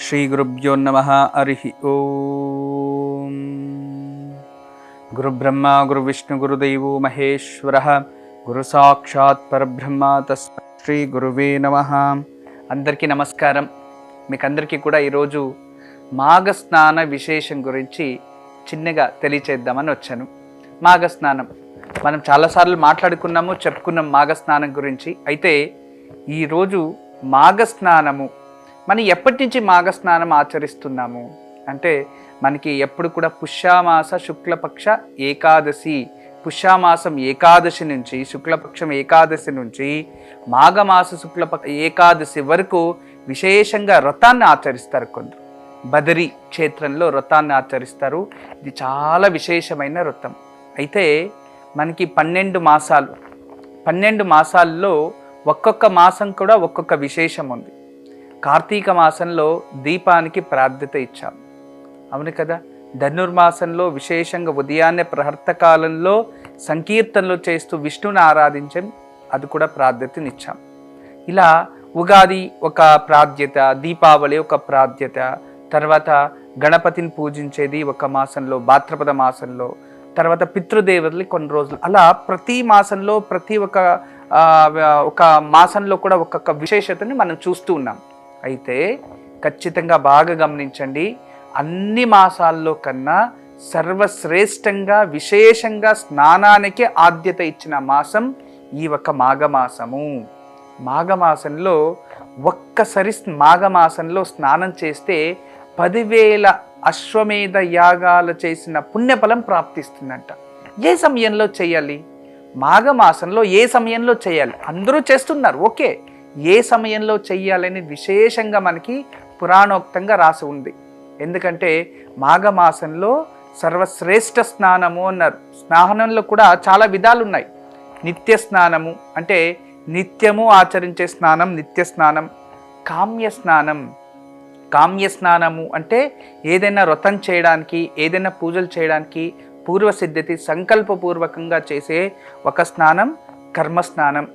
श्रीगुरुभ्यो नमः। हरिः ओम। गुरुब्रह्मा गुरुविष्णु गुरुदेवो महेश्वरः गुरु साक्षात् परब्रह्म तस्मै శ్రీ గురువే నమః। అందరికీ నమస్కారం। మీకు అందరికీ కూడా ఈరోజు మాఘ స్నాన విశేషం గురించి చిన్నగా తెలియచేద్దామని వచ్చాను। మాఘ స్నానం మనం చాలాసార్లు మాట్లాడుకున్నాము, చెప్పుకున్నాం మాఘ స్నానం గురించి। అయితే ఈరోజు మాఘ స్నానము మనం ఎప్పటి నుంచి మాఘ స్నానం ఆచరిస్తున్నాము అంటే, మనకి ఎప్పుడు కూడా పుష్యమాస శుక్లపక్ష ఏకాదశి, పుష్యమాసం ఏకాదశి నుంచి శుక్లపక్షం ఏకాదశి నుంచి మాఘమాస శుక్లపక్ష ఏకాదశి వరకు విశేషంగా వ్రతాన్ని ఆచరిస్తారు కొందరు। బదరి క్షేత్రంలో వ్రతాన్ని ఆచరిస్తారు। ఇది చాలా విశేషమైన వ్రతం। అయితే మనకి 12 మాసాల్లో ఒక్కొక్క మాసం కూడా ఒక్కొక్క విశేషం ఉంది। కార్తీక మాసంలో దీపానికి ప్రాధాన్యత ఇచ్చాం, అవును కదా। ధనుర్మాసంలో విశేషంగా ఉదయాన్నే ప్రహర్త కాలంలో సంకీర్తనలు చేస్తూ విష్ణుని ఆరాధించాం, అది కూడా ప్రాధాన్యతనిచ్చాం। ఇలా ఉగాది ఒక ప్రాధాన్యత, దీపావళి ఒక ప్రాధాన్యత, తర్వాత గణపతిని పూజించేది ఒక మాసంలో, భాద్రపద మాసంలో, తర్వాత పితృదేవతలు కొన్ని రోజులు, అలా ప్రతి మాసంలో ప్రతి ఒక మాసంలో కూడా ఒక్కొక్క విశేషతని మనం చూస్తూ ఉన్నాం। అయితే ఖచ్చితంగా బాగా గమనించండి, అన్ని మాసాల్లో కన్నా సర్వశ్రేష్టంగా విశేషంగా స్నానానికి ఆద్యత ఇచ్చిన మాసం ఈ ఒక మాఘమాసము। మాఘమాసంలో ఒక్కసారి మాఘమాసంలో స్నానం చేస్తే 10,000 అశ్వమేధ యాగాలు చేసిన పుణ్యఫలం ప్రాప్తిస్తుందంట। ఏ సమయంలో చేయాలి? మాఘమాసంలో ఏ సమయంలో చేయాలి? అందరూ చేస్తున్నారు, ఓకే, ఏ సమయంలో చెయ్యాలని విశేషంగా మనకి పురాణోక్తంగా రాసి ఉంది। ఎందుకంటే మాఘమాసంలో సర్వశ్రేష్ఠ స్నానము అన్నారు। స్నానంలో కూడా చాలా విధాలు ఉన్నాయి। నిత్య స్నానము అంటే నిత్యము ఆచరించే స్నానం నిత్య స్నానం। కామ్య స్నానము అంటే ఏదైనా వ్రతం చేయడానికి, ఏదైనా పూజలు చేయడానికి పూర్వసిద్ధతి సంకల్పపూర్వకంగా చేసే ఒక స్నానం కర్మస్నానం।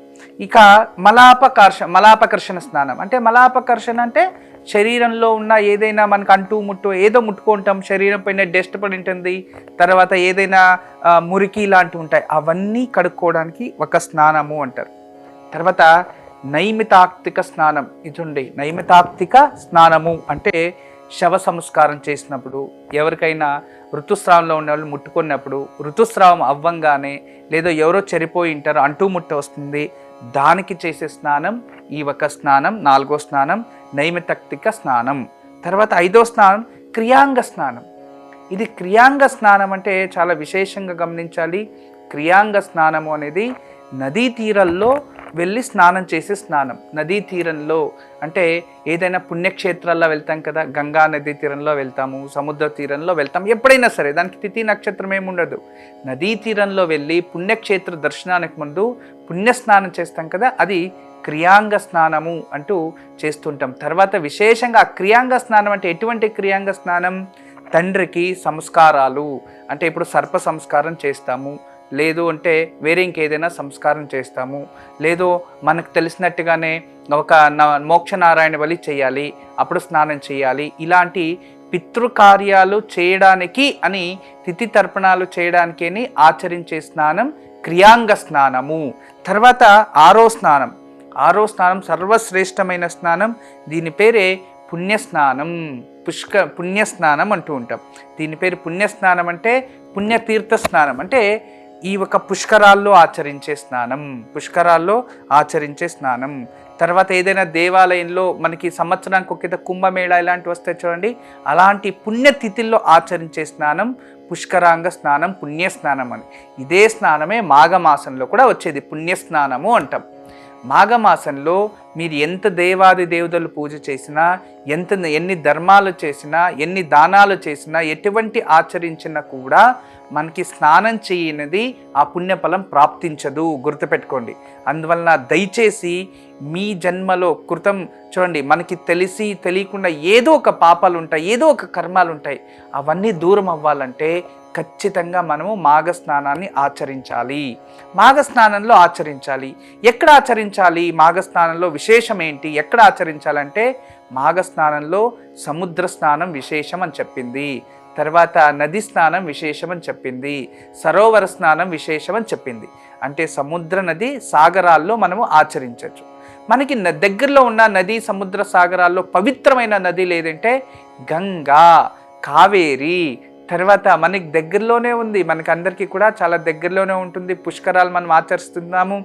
ఇక మలాపకర్షణ స్నానం అంటే, మలాపకర్షణ అంటే శరీరంలో ఉన్న ఏదైనా మనకు అంటూ ముట్టు ఏదో ముట్టుకుంటాం, శరీరం పైన డస్ట్ పడి ఉంటుంది, తర్వాత ఏదైనా మురికి లాంటివి ఉంటాయి, అవన్నీ కడుక్కోవడానికి ఒక స్నానము అంటారు। తర్వాత నైమితాక్తిక స్నానం, ఇది నైమితాక్తిక స్నానము అంటే శవ సంస్కారం చేసినప్పుడు, ఎవరికైనా ఋతుస్రావంలో ఉన్న వాళ్ళు ముట్టుకున్నప్పుడు, ఋతుస్రావం అవ్వంగానే లేదో ఎవరో చనిపోయి ఉంటారో అంటూ ముట్ట వస్తుంది, దానికి చేసే స్నానం ఈ ఒక స్నానం, 4వ స్నానం నైమితాక్తిక స్నానం। తర్వాత 5వ స్నానం క్రియాంగ స్నానం। ఇది క్రియాంగ స్నానం అంటే చాలా విశేషంగా గమనించాలి। క్రియాంగ స్నానము అనేది నదీ తీరాల్లో వెళ్ళి స్నానం చేసే స్నానం। నదీ తీరంలో అంటే ఏదైనా పుణ్యక్షేత్రాల్లో వెళ్తాం కదా, గంగా నదీ తీరంలో వెళ్తాము, సముద్ర తీరంలో వెళ్తాం, ఎప్పుడైనా సరే దానికి తిథి నక్షత్రం ఏముండదు। నదీ తీరంలో వెళ్ళి పుణ్యక్షేత్ర దర్శనానికి ముందు పుణ్యస్నానం చేస్తాం కదా, అది క్రియాంగ స్నానము అంటూ చేస్తుంటాం। తర్వాత విశేషంగా క్రియాంగ స్నానం అంటే ఎటువంటి క్రియాంగ స్నానం? తండ్రికి సంస్కారాలు అంటే ఇప్పుడు సర్ప సంస్కారం చేస్తాము, లేదు అంటే వేరే ఇంకేదైనా సంస్కారం చేస్తాము, లేదు మనకు తెలిసినట్టుగానే ఒక మోక్షనారాయణ బలి చేయాలి, అప్పుడు స్నానం చేయాలి, ఇలాంటి పితృకార్యాలు చేయడానికి అని తిథి తర్పణాలు చేయడానికి అని ఆచరించే స్నానం క్రియాంగ స్నానము। తర్వాత 6వ స్నానం సర్వశ్రేష్టమైన స్నానం, దీని పేరే పుణ్యస్నానం, పుణ్యస్నానం అంటూ ఉంటాం। దీని పేరు పుణ్యస్నానం అంటే పుణ్యతీర్థ స్నానం అంటే ఈ ఒక పుష్కరాల్లో ఆచరించే స్నానం। తర్వాత ఏదైనా దేవాలయంలో మనకి సంవత్సరానికి ఒక కుంభమేళ ఇలాంటివి వస్తాయి చూడండి, అలాంటి పుణ్యతిథిల్లో ఆచరించే స్నానం పుష్కరాంగ స్నానం, పుణ్యస్నానం అని। ఇదే స్నానమే మాఘమాసంలో కూడా వచ్చేది, పుణ్యస్నానము అంటాం। మాఘమాసంలో మీరు ఎంత దేవాది దేవతలు పూజ చేసినా, ఎన్ని ధర్మాలు చేసినా, ఎన్ని దానాలు చేసినా, ఎటువంటి ఆచరించినా కూడా మనకి స్నానం చేయనిది ఆ పుణ్యఫలం ప్రాప్తించదు, గుర్తుపెట్టుకోండి। అందువలన దయచేసి మీ జన్మలో కృతం చూడండి, మనకి తెలిసి తెలియకుండా ఏదో ఒక పాపాలు ఉంటాయి, ఏదో ఒక కర్మాలు ఉంటాయి, అవన్నీ దూరం అవ్వాలంటే ఖచ్చితంగా మనము మాఘ స్నానాన్ని ఆచరించాలి. మాఘ స్నానంలో ఆచరించాలి. ఎక్కడ ఆచరించాలి? మాఘ స్నానంలో విశేషం ఏంటి? ఎక్కడ ఆచరించాలంటే మాఘ స్నానంలో సముద్ర స్నానం విశేషం అని చెప్పింది, తర్వాత నది స్నానం విశేషం అని చెప్పింది, సరోవర స్నానం విశేషం అని చెప్పింది. అంటే సముద్ర నది సాగరాల్లో మనము ఆచరించవచ్చు. మనకి దగ్గరలో ఉన్న నది సముద్ర సాగరాల్లో పవిత్రమైన నది లేదంటే గంగా, కావేరి, తర్వాత మనకి దగ్గరలోనే ఉంది, మనకి అందరికీ కూడా చాలా దగ్గరలోనే ఉంటుంది. పుష్కరాలు మనం ఆచరిస్తున్నాము.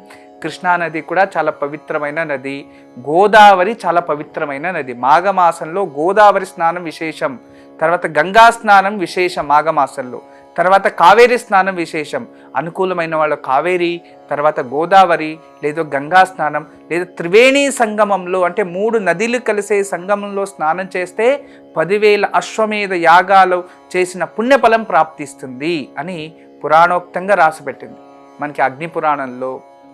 కృష్ణానది కూడా చాలా పవిత్రమైన నది. గోదావరి చాలా పవిత్రమైన నది. మాఘమాసంలో గోదావరి స్నానం విశేషం, తర్వాత గంగా స్నానం విశేషం మాఘమాసంలో, తర్వాత కావేరి స్నానం విశేషం. అనుకూలమైన వాళ్ళు కావేరి, తర్వాత గోదావరి, లేదా గంగా స్నానం, లేదా త్రివేణి సంగమంలో అంటే 3 నదులు కలిసే సంగమంలో స్నానం చేస్తే 10,000 అశ్వమేధ యాగాలు చేసిన పుణ్యఫలం ప్రాప్తిస్తుంది అని పురాణోక్తంగా రాసిపెట్టింది. మనకి అగ్ని పురాణంలో,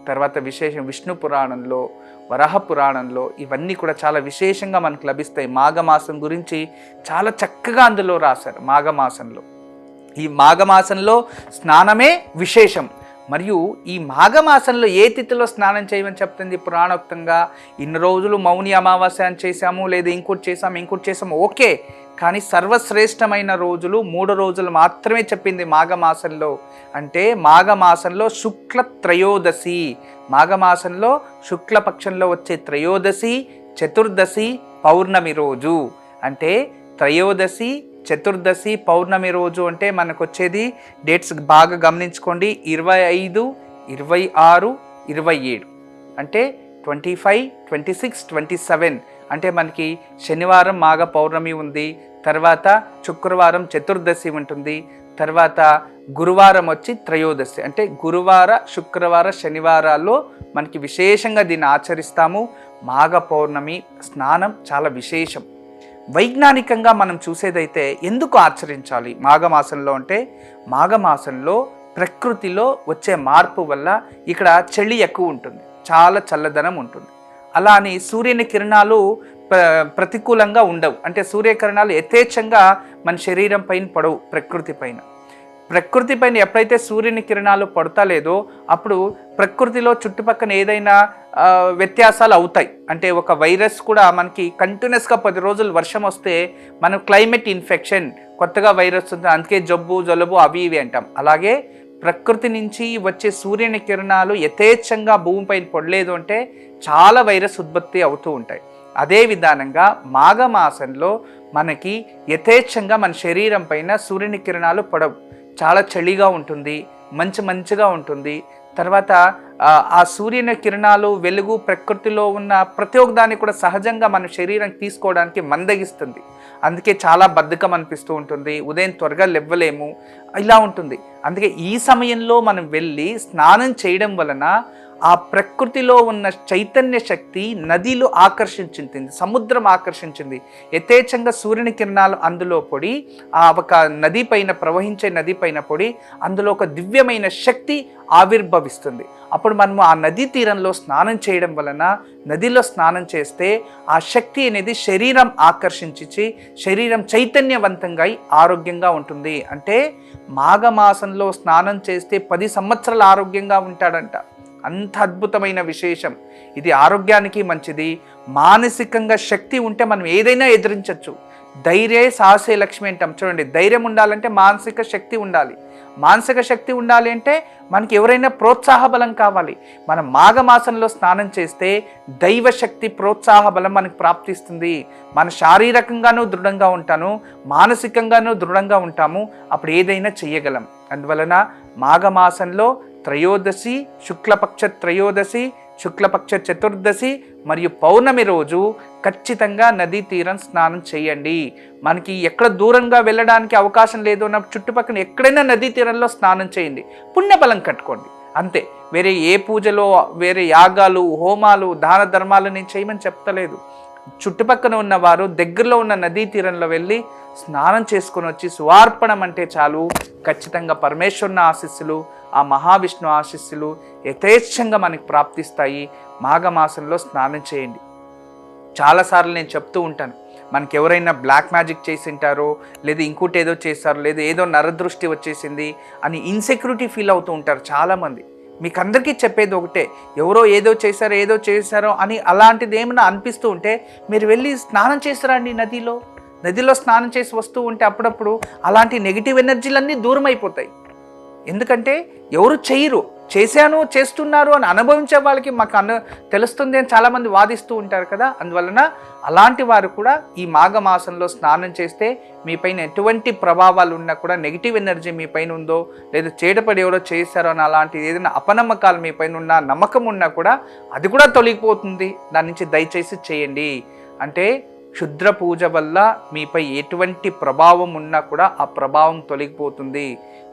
తర్వాత విశేషం విష్ణు పురాణంలో, వరాహ పురాణంలో ఇవన్నీ కూడా చాలా విశేషంగా మనకు లభిస్తాయి. మాఘమాసం గురించి చాలా చక్కగా అందులో రాశారు. మాఘమాసంలో ఈ మాఘమాసంలో స్నానమే విశేషం. మరియు ఈ మాఘమాసంలో ఏ తిథిలో స్నానం చేయమని చెప్తుంది పురాణోక్తంగా? ఇన్ని రోజులు మౌని అమావాస్య అని చేశాము, లేదా ఇంకోటి చేసాము ఓకే, కానీ సర్వశ్రేష్టమైన రోజులు 3 రోజులు మాత్రమే చెప్పింది మాఘమాసంలో. అంటే మాఘమాసంలో శుక్ల త్రయోదశి, మాఘమాసంలో శుక్లపక్షంలో వచ్చే త్రయోదశి, చతుర్దశి, పౌర్ణమి రోజు. అంటే త్రయోదశి, చతుర్దశి, పౌర్ణమి రోజు అంటే మనకు వచ్చేది డేట్స్ బాగా గమనించుకోండి. 25, 26, 27 అంటే 25, 26, 27 అంటే మనకి శనివారం మాఘ పౌర్ణమి ఉంది, తర్వాత శుక్రవారం చతుర్దశి ఉంటుంది, తర్వాత గురువారం వచ్చి త్రయోదశి. అంటే గురువార, శుక్రవార, శనివారాల్లో మనకి విశేషంగా దీన్ని ఆచరిస్తాము. మాఘ పౌర్ణమి స్నానం చాలా విశేషం. వైజ్ఞానికంగా మనం చూసేదైతే ఎందుకు ఆచరించాలి మాఘమాసంలో అంటే, మాఘమాసంలో ప్రకృతిలో వచ్చే మార్పు వల్ల ఇక్కడ చలి ఎక్కువ ఉంటుంది, చాలా చల్లదనం ఉంటుంది. అలా అని సూర్యుని కిరణాలు ప్రతికూలంగా ఉండవు. అంటే సూర్యకిరణాలు యథేచ్ఛంగా మన శరీరం పైన పడవు. ప్రకృతి పైన ఎప్పుడైతే సూర్యుని కిరణాలు పడతలేదో అప్పుడు ప్రకృతిలో చుట్టుపక్కల ఏదైనా వ్యత్యాసాలు అవుతాయి. అంటే ఒక వైరస్ కూడా మనకి కంటిన్యూస్గా 10 రోజులు వర్షం వస్తే మనం క్లైమేట్ ఇన్ఫెక్షన్, కొత్తగా వైరస్ ఉంది, అందుకే జబ్బు జలుబు అవి ఇవి అంటాం. అలాగే ప్రకృతి నుంచి వచ్చే సూర్యుని కిరణాలు యథేచ్ఛంగా భూమిపైన పడలేదు అంటే చాలా వైరస్ ఉత్పత్తి అవుతూ ఉంటాయి. అదే విధానంగా మాఘమాసంలో మనకి యథేచ్ఛంగా మన శరీరం పైన సూర్యుని కిరణాలు పడవు. చాలా చలిగా ఉంటుంది, మంచిగా ఉంటుంది. తర్వాత ఆ సూర్యుని కిరణాలు వెలుగు ప్రకృతిలో ఉన్న ప్రతి ఒక్క దాన్ని కూడా సహజంగా మన శరీరం తీసుకోవడానికి మందగిస్తుంది. అందుకే చాలా బద్ధకం అనిపిస్తూ ఉంటుంది, ఉదయం త్వరగా లేవలేము, ఇలా ఉంటుంది. అందుకే ఈ సమయంలో మనం వెళ్ళి స్నానం చేయడం వలన ఆ ప్రకృతిలో ఉన్న చైతన్య శక్తి నదిలో ఆకర్షించింది, సముద్రం ఆకర్షించింది. యథేచ్ఛంగా సూర్యుని కిరణాలు అందులో పడి ఆ ఒక నది పైన ప్రవహించే నది పైన పడి అందులో ఒక దివ్యమైన శక్తి ఆవిర్భవిస్తుంది. అప్పుడు మనము ఆ నదీ తీరంలో స్నానం చేయడం వలన, నదిలో స్నానం చేస్తే ఆ శక్తి అనేది శరీరం ఆకర్షించి శరీరం చైతన్యవంతంగా ఆరోగ్యంగా ఉంటుంది. అంటే మాఘమాసంలో స్నానం చేస్తే 10 సంవత్సరాలు ఆరోగ్యంగా ఉంటాడంట. అంత అద్భుతమైన విశేషం ఇది. ఆరోగ్యానికి మంచిది. మానసికంగా శక్తి ఉంటే మనం ఏదైనా ఎదిరించవచ్చు. ధైర్య సాహసే లక్ష్మి అంటాం చూడండి. ధైర్యం ఉండాలంటే మానసిక శక్తి ఉండాలి. మానసిక శక్తి ఉండాలి అంటే మనకి ఎవరైనా ప్రోత్సాహ బలం కావాలి. మనం మాఘమాసంలో స్నానం చేస్తే దైవశక్తి ప్రోత్సాహ బలం మనకు ప్రాప్తిస్తుంది. మన శారీరకంగానూ దృఢంగా ఉంటాను, మానసికంగానూ దృఢంగా ఉంటాము. అప్పుడు ఏదైనా చెయ్యగలం. అందువలన మాఘమాసంలో త్రయోదశి, శుక్లపక్ష త్రయోదశి, శుక్లపక్ష చతుర్దశి మరియు పౌర్ణమి రోజు ఖచ్చితంగా నదీ తీరం స్నానం చేయండి. మనకి ఎక్కడ దూరంగా వెళ్ళడానికి అవకాశం లేదు అన్న చుట్టుపక్కల ఎక్కడైనా నదీ తీరంలో స్నానం చేయండి, పుణ్యబలం కట్టుకోండి అంతే. వేరే ఏ పూజలో, వేరే యాగాలు, హోమాలు, దాన ధర్మాలు నేను చేయమని చెప్తలేదు. చుట్టుపక్కల ఉన్నవారు దగ్గరలో ఉన్న నదీ తీరంలో వెళ్ళి స్నానం చేసుకొని వచ్చి స్వార్పణం అంటే చాలు. ఖచ్చితంగా పరమేశ్వరుని ఆశీస్సులు, ఆ మహావిష్ణు ఆశీస్సులు యథేచ్ఛంగా మనకి ప్రాప్తిస్తాయి. మాఘమాసంలో స్నానం చేయండి. చాలాసార్లు నేను చెప్తూ ఉంటాను, మనకి ఎవరైనా బ్లాక్ మ్యాజిక్ చేసింటారో, లేదా ఇంకోటి ఏదో చేస్తారో, లేదా ఏదో నరదృష్టి వచ్చేసింది అని ఇన్సెక్యూరిటీ ఫీల్ అవుతూ ఉంటారు చాలామంది. మీకు అందరికీ చెప్పేది ఒకటే, ఎవరో ఏదో చేశారో అని అలాంటిది ఏమైనా అనిపిస్తూ ఉంటే మీరు వెళ్ళి స్నానం చేస్తారండి. నదిలో స్నానం చేసి వస్తూ ఉంటే అప్పుడప్పుడు అలాంటి నెగిటివ్ ఎనర్జీలన్నీ దూరం అయిపోతాయి. ఎందుకంటే ఎవరు చేస్తున్నారు అని అనుభవించే వాళ్ళకి మాకు తెలుస్తుంది అని చాలామంది వాదిస్తూ ఉంటారు కదా. అందువలన అలాంటి వారు కూడా ఈ మాఘమాసంలో స్నానం చేస్తే మీ పైన ఎటువంటి ప్రభావాలు ఉన్నా కూడా, నెగిటివ్ ఎనర్జీ మీ పైన ఉందో, లేదా చేటపడి ఎవరో చేశారో అని అలాంటి ఏదైనా అపనమ్మకాలు మీ పైన ఉన్నా, నమ్మకం ఉన్నా కూడా అది కూడా తొలగిపోతుంది. దాని నుంచి దయచేసి చేయండి. అంటే క్షుద్ర పూజ వల్ల మీపై ఎటువంటి ప్రభావం ఉన్నా కూడా ఆ ప్రభావం తొలగిపోతుంది.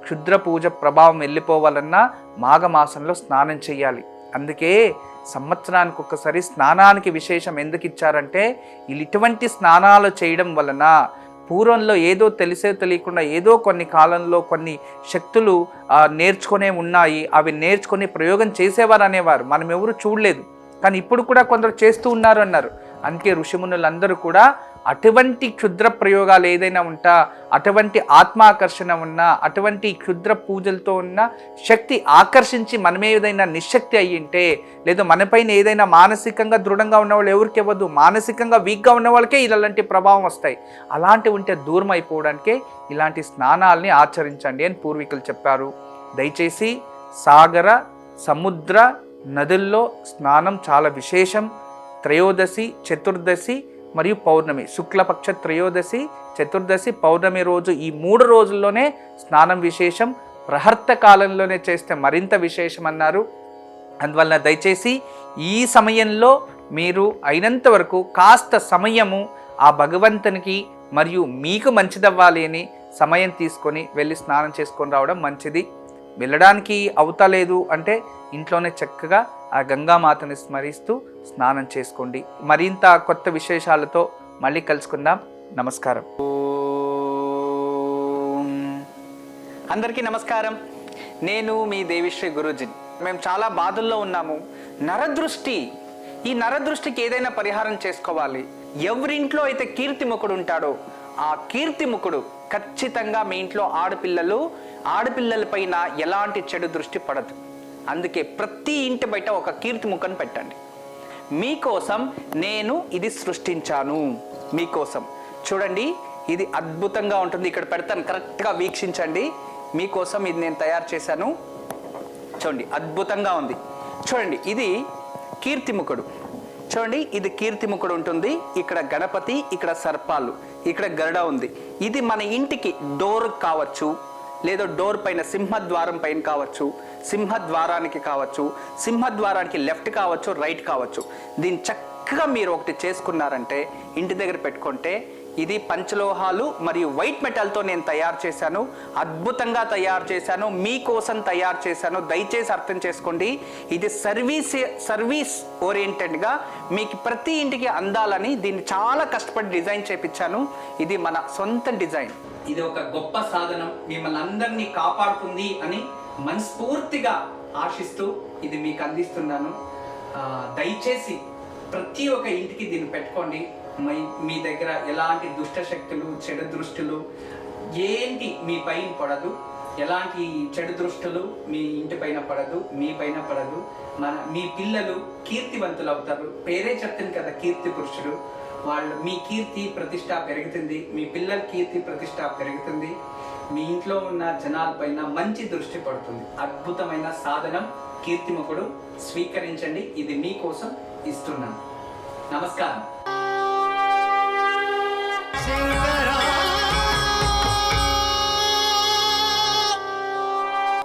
క్షుద్ర పూజ ప్రభావం వెళ్ళిపోవాలన్నా మాఘమాసంలో స్నానం చేయాలి. అందుకే సంవత్సరానికి ఒక్కసారి స్నానానికి విశేషం ఎందుకు ఇచ్చారంటే, ఇటువంటి స్నానాలు చేయడం వలన పూర్వంలో ఏదో తెలియకుండా ఏదో కొన్ని కాలంలో కొన్ని శక్తులు నేర్చుకునే ఉన్నాయి, అవి నేర్చుకొని ప్రయోగం చేసేవారు అనేవారు. మనం ఎవరు చూడలేదు, కానీ ఇప్పుడు కూడా కొందరు చేస్తూ ఉన్నారు అన్నారు. అందుకే ఋషిమునులందరూ కూడా అటువంటి క్షుద్ర ప్రయోగాలు ఏదైనా ఉంటా, అటువంటి ఆత్మాకర్షణ ఉన్నా, అటువంటి క్షుద్ర పూజలతో ఉన్న శక్తి ఆకర్షించి మనమే ఏదైనా నిశ్శక్తి అయ్యింటే, లేదా మనపైన ఏదైనా మానసికంగా దృఢంగా ఉన్న వాళ్ళు ఎవరికి ఇవ్వదు, మానసికంగా వీక్గా ఉన్న వాళ్ళకే ఇలాంటి ప్రభావం వస్తాయి. అలాంటివి ఉంటే దూరం అయిపోవడానికే ఇలాంటి స్నానాల్ని ఆచరించండి అని పూర్వీకులు చెప్పారు. దయచేసి సాగర, సముద్ర, నదుల్లో స్నానం చాలా విశేషం. త్రయోదశి, చతుర్దశి మరియు పౌర్ణమి, శుక్లపక్ష త్రయోదశి, చతుర్దశి, పౌర్ణమి రోజు, ఈ 3 రోజుల్లోనే స్నానం విశేషం. ప్రహర్త కాలంలోనే చేస్తే మరింత విశేషం అన్నారు. అందువలన దయచేసి ఈ సమయంలో మీరు అయినంత వరకు కాస్త సమయము ఆ భగవంతునికి మరియు మీకు మంచిదవ్వాలి అని సమయం తీసుకొని వెళ్ళి స్నానం చేసుకొని రావడం మంచిది. వెళ్ళడానికి అవుతలేదు అంటే ఇంట్లోనే చక్కగా ఆ గంగామాతని స్మరిస్తూ స్నానం చేసుకోండి. మరింత కొత్త విశేషాలతో మళ్ళీ కలుసుకుందాం. నమస్కారం. అందరికీ నమస్కారం. నేను మీ దేవిశ్రీ గురూజీ. మేము చాలా బాధల్లో ఉన్నాము. నరదృష్టి, ఈ నరదృష్టికి ఏదైనా పరిహారం చేసుకోవాలి. ఎవరింట్లో అయితే కీర్తిముఖుడు ఉంటాడో ఆ కీర్తిముఖుడు ఖచ్చితంగా మీ ఇంట్లో ఆడపిల్లల పైన ఎలాంటి చెడు దృష్టి పడదు. అందుకే ప్రతి ఇంటి బయట ఒక కీర్తిముఖను పెట్టండి. మీకోసం నేను ఇది సృష్టించాను. మీకోసం చూడండి, ఇది అద్భుతంగా ఉంటుంది. ఇక్కడ పెడతాను, కరెక్ట్గా వీక్షించండి. మీకోసం ఇది నేను తయారు చేశాను. చూడండి, అద్భుతంగా ఉంది. చూడండి, ఇది కీర్తిముఖుడు. చూడండి, ఇది కీర్తిముఖుడు ఉంటుంది. ఇక్కడ గణపతి, ఇక్కడ సర్పాలు, ఇక్కడ గరుడ ఉంది. ఇది మన ఇంటికి డోర్ కావచ్చు, లేదా డోర్ పైన సింహద్వారం పైన కావచ్చు, సింహద్వారానికి కావచ్చు, సింహద్వారానికి లెఫ్ట్ కావచ్చు, రైట్ కావచ్చు. దీన్ని చక్కగా మీరు ఒకటి చేసుకున్నారంటే, ఇంటి దగ్గర పెట్టుకుంటే, ఇది పంచలోహాలు మరియు వైట్ మెటల్తో నేను తయారు చేశాను. అద్భుతంగా తయారు చేశాను, మీకోసం తయారు చేశాను. దయచేసి అర్థం చేసుకోండి. ఇది సర్వీస్ ఓరియంటెడ్గా మీకు ప్రతి ఇంటికి అందాలని దీన్ని చాలా కష్టపడి డిజైన్ చేయించాను. ఇది మన సొంత డిజైన్. ఇది ఒక గొప్ప సాధనం, మిమ్మల్ని అందరినీ కాపాడుతుంది అని మనస్ఫూర్తిగా ఆశిస్తూ ఇది మీకు అందిస్తున్నాను. దయచేసి ప్రతి ఒక్క ఇంటికి దీన్ని పెట్టుకోండి. మీ దగ్గర ఎలాంటి దుష్ట శక్తులు, చెడు దృష్టులు ఏంటి మీ పైన పడదు. ఎలాంటి చెడు దృష్టులు మీ ఇంటి పైన పడదు, మీ పైన పడదు. మీ పిల్లలు కీర్తివంతులు అవుతారు. పేరే చెప్తుంది కదా, కీర్తి పురుషుడు. మీ కీర్తి ప్రతిష్ట పెరుగుతుంది, మీ పిల్లల కీర్తి ప్రతిష్ట పెరుగుతుంది. మీ ఇంట్లో ఉన్న జనాలపైన మంచి దృష్టి పడుతుంది. అద్భుతమైన సాధనం కీర్తిముఖుడు. స్వీకరించండి, ఇది మీకోసం ఇస్తున్నాను. నమస్కారం.